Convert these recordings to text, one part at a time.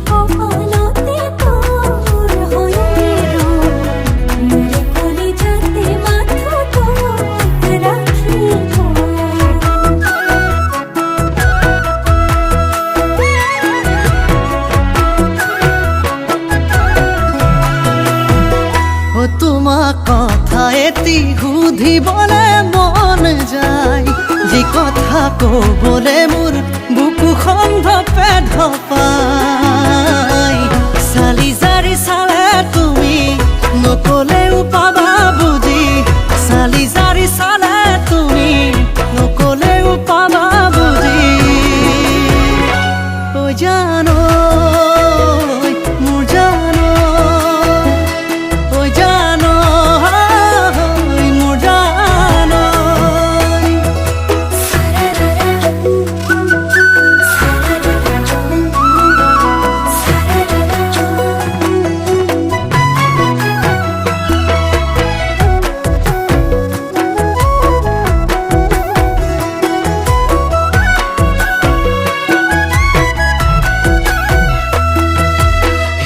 কপালতে তোর হয়ে মোরে কলি যাতে মাথা তোর রাখি ও তোমার কথা এটি সুধিবলে মন যায়, যি কথা কবলে মোৰ বুকুখন ধপে ধপাই। চালি জাৰি চালে তুমি নকলেও পাবা বুজি, চালি জাৰি চালে তুমি নকলেও পাবা বুজি। ও জানো মোৰ জানো, ও জানো মোৰ জানো।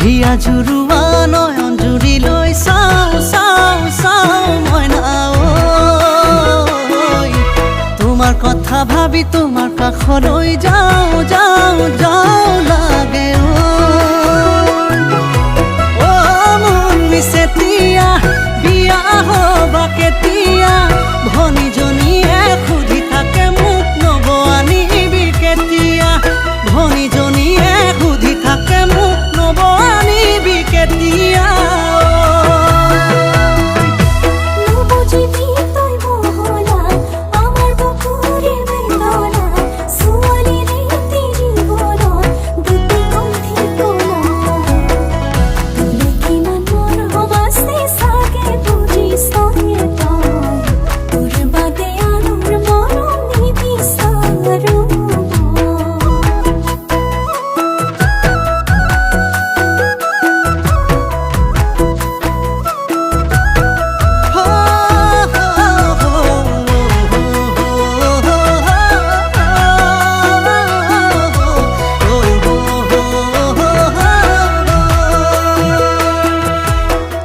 হিয়া জুৰুৱা নয়ন জুৰি লৈ চাওঁ চাওঁ চাওঁ মইনা ঐ, তোমাৰ কথা ভাবি তোমাৰ কাষলৈ যাওঁ যাওঁ যাওঁ লাগে ঐ। মন মিছেতিয়া বিয়া হবা কেতিয়া, ভনীজনীয়ে সুধি থাকে মোক নব আনিবি কেতিয়া, ভনীজনীয়ে সুধি থাকে মোক নব আনিবি কেতিয়া। বুঝিবি তুই মহলা আমার বুকুরে বেদনা, সুয়ালি রে জীবন দুটি কণ্ঠি কোমল, তুলে কিমান মন হবাসে সাগে বুঝিস তয়ে তই, তোর বাদে আনুর মরণ নিবিচাৰো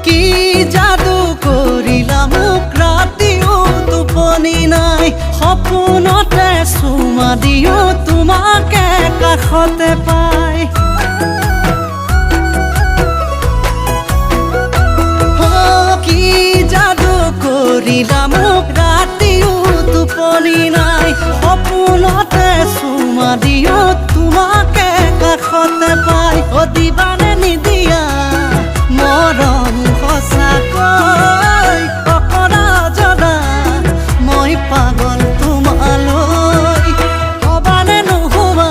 কি যাদু কৰিলা মোক ৰাতিও টোপনি নাই, সপোনতে চুমা দিও তোমাকে কাষতে পাই। কি যাদু কৰিলা মোক ৰাতিও টোপনি নাই, সপোনতে চুমা দিও তোমাকে কাষতে পাই। অ দিবানে নিদিয়া মৰম সঁচাকৈ, অকৰা জনা মই পাগল তোমালৈ, হবানে নোহোৱা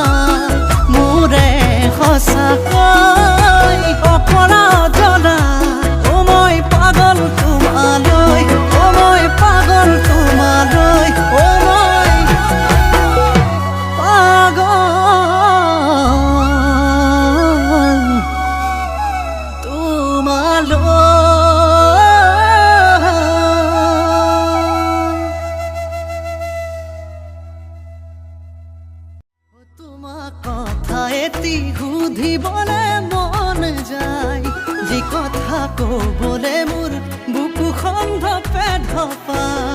মোৰে সঁচাকৈ, অকৰা জনা অ মই পাগল তোমালৈ, অ মই পাগল তোমালৈ, অ মই পাগল তোমালৈ। তোমার কথা এটি সুধিবলে মন যায়, যি কথা কবলে মোৰ বুকুখন ধপে ধপাই।